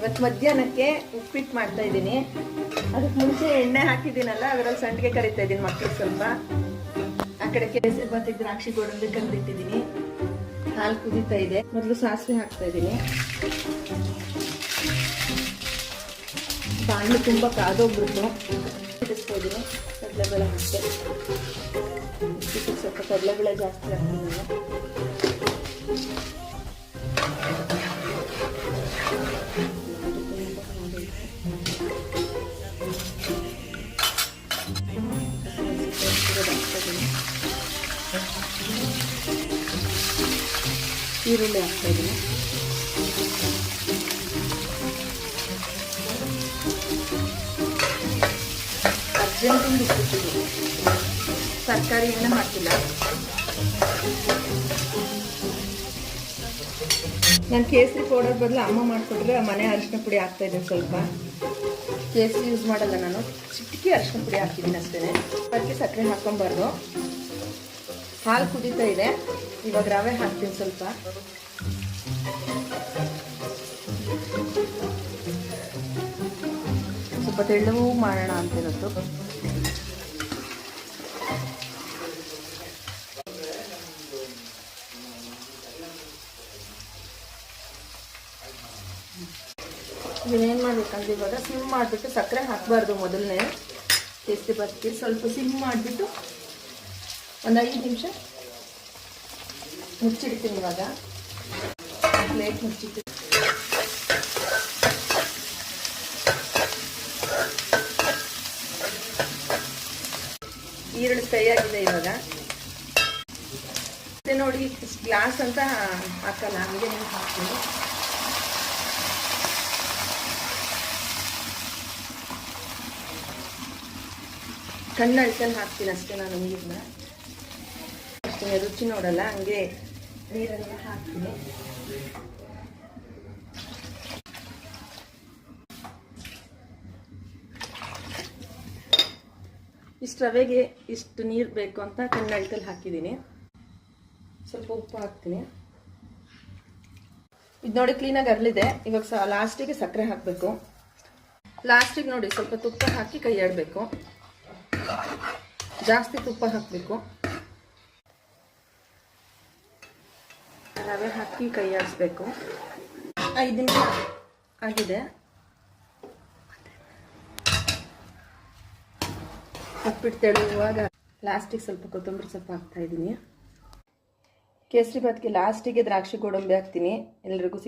ಇವತ್ತು ಮಧ್ಯಾಹ್ನಕ್ಕೆ ಉಪ್ಪಿಟ್ಟು ಮಾಡ್ತಾ ಇದ್ದೀನಿ. ಅದಕ್ಕೆ ಮುಂಚೆ ಎಣ್ಣೆ ಹಾಕಿದ್ದೀನಲ್ಲ, ಅದರಲ್ಲಿ ಸಂಡಿಗೆ ಕರಿತಾ ಇದ್ದೀನಿ ಮಕ್ಕಳಿಗೆ ಸ್ವಲ್ಪ. ಆ ಕಡೆ ಕೇಸರಿ ಬಾತಿಗೆ ದ್ರಾಕ್ಷಿ ಗೋಡಂಬಿ ಕರೆದಿಟ್ಟಿದ್ದೀನಿ. ಹಾಲು ಕುದೀತಾ ಇದೆ. ಮೊದಲು ಸಾಸಿವೆ ಹಾಕ್ತಾ ಇದ್ದೀನಿ. ಬಾಣಲು ತುಂಬ ಕಾದೋಗ್ಬಿಟ್ಟು ಇಡಿಸ್ತಾ ಇದ್ದೀನಿ. ಕಡಲೆಬೇಳೆ ಹಾಕ್ತೆ. ಸ್ವಲ್ಪ ಕಡಲೆಬೇಳೆ ಜಾಸ್ತಿ ಹಾಕ್ತಿದ್ದೀನಿ. ಈರುಳ್ಳಿ ಹಾಕ್ತಾ ಇದ್ದೀನಿ. ಅರ್ಜೆಂಟಿಂಗ್ ಇಟ್ಬಿಟ್ಟಿದ್ದೀನಿ. ತರಕಾರಿ ಏನೂ ಹಾಕಿಲ್ಲ. ನಾನು ಕೇಸರಿ ಪೌಡರ್ ಬದಲು ಅಮ್ಮ ಮಾಡಿಕೊಟ್ರೆ ಮನೆ ಅರಿಶಿನ ಪುಡಿ ಹಾಕ್ತಾ ಇದ್ದೀನಿ. ಸ್ವಲ್ಪ ಕೇಸರಿ ಯೂಸ್ ಮಾಡಲ್ಲ ನಾನು, ಚಿಟಿಕೆ ಅರಿಶಿನ ಪುಡಿ ಹಾಕಿದ್ದೀನಿ ಅಷ್ಟೇ. ಅದಕ್ಕೆ ಸಕ್ಕರೆ ಹಾಕ್ಕೊಬಾರ್ದು. ಹಾಲು ಕುದೀತಾ ಇದೆ. ಇವಾಗ ರವೆ ಹಾಕ್ತೀನಿ ಸ್ವಲ್ಪ. ಸ್ವಲ್ಪ ತೆಳ್ಳಗೂ ಮಾಡೋಣ ಅಂತಿರೋದು. ಇದನ್ನೇನು ಮಾಡ್ಬೇಕಂದ್ರೆ ಇವಾಗ ಸಿಮ್ ಮಾಡಿಬಿಟ್ಟು ಸಕ್ಕರೆ ಹಾಕಬಾರ್ದು. ಮೊದಲನೇ ಕೇಸರಿ ಬಾತಿಗೆ ಸ್ವಲ್ಪ ಸಿಮ್ ಮಾಡಿಬಿಟ್ಟು ಒಂದು 5 ನಿಮಿಷ ಮುಚ್ಚಿಡ್ತೀನಿ. ಇವಾಗ ಪ್ಲೇಟ್ ಮುಚ್ಚಿಟ್ಟು ಈರುಳ್ಳಿ ಫ್ರೈ ಆಗಿದೆ. ಇವಾಗ ನೋಡಿ, ಗ್ಲಾಸ್ ಅಂತ ಹಾಕಲ್ಲ, ಹಂಗೆ ನೀವು ಹಾಕ್ತೀನಿ. ಕಣ್ಣು ಅಳ್ಸಲ್ಲಿ ಹಾಕ್ತೀನಿ ಅಷ್ಟೇ ನಾನು ನೀರನ್ನ. ಅಷ್ಟೇ, ರುಚಿ ನೋಡಲ್ಲ, ಹಂಗೆ ನೀರನ್ನು ಹಾಕ್ತೀನಿ. ಇಷ್ಟು ರವೆಗೆ ಇಷ್ಟು ನೀರು ಬೇಕು ಅಂತ ಕಣ್ಣಳ್ಕಲ್ಲಿ ಹಾಕಿದ್ದೀನಿ. ಸ್ವಲ್ಪ ಉಪ್ಪು ಹಾಕ್ತೀನಿ. ಇದು ನೋಡಿ ಕ್ಲೀನಾಗಿ ಅರಳಿದೆ. ಇವಾಗ ಲಾಸ್ಟಿಗೆ ಸಕ್ಕರೆ ಹಾಕಬೇಕು. ಲಾಸ್ಟಿಗೆ ನೋಡಿ ಸ್ವಲ್ಪ ತುಪ್ಪ ಹಾಕಿ ಕೈ ಆಡಬೇಕು. ಜಾಸ್ತಿ ತುಪ್ಪ ಹಾಕಬೇಕು. ರವೆ ಹಾಕಿ ಕೈ ಆಡಿಸ್ಬೇಕು. 5 ನಿಮಿಷ ಆಗಿದೆ. ಉಪ್ಪಿಟ್ಟು ತೆಳುವಾಗ ಲಾಸ್ಟಿಗೆ ಸ್ವಲ್ಪ ಕೊತ್ತಂಬರಿ ಸೊಪ್ಪು ಹಾಕ್ತಾ ಇದ್ದೀನಿ. ಕೇಸರಿ ಬಾತ್ಗೆ ಲಾಸ್ಟಿಗೆ ದ್ರಾಕ್ಷಿ ಗೋಡಂಬಿ ಹಾಕ್ತೀನಿ. ಎಲ್ರಿಗೂ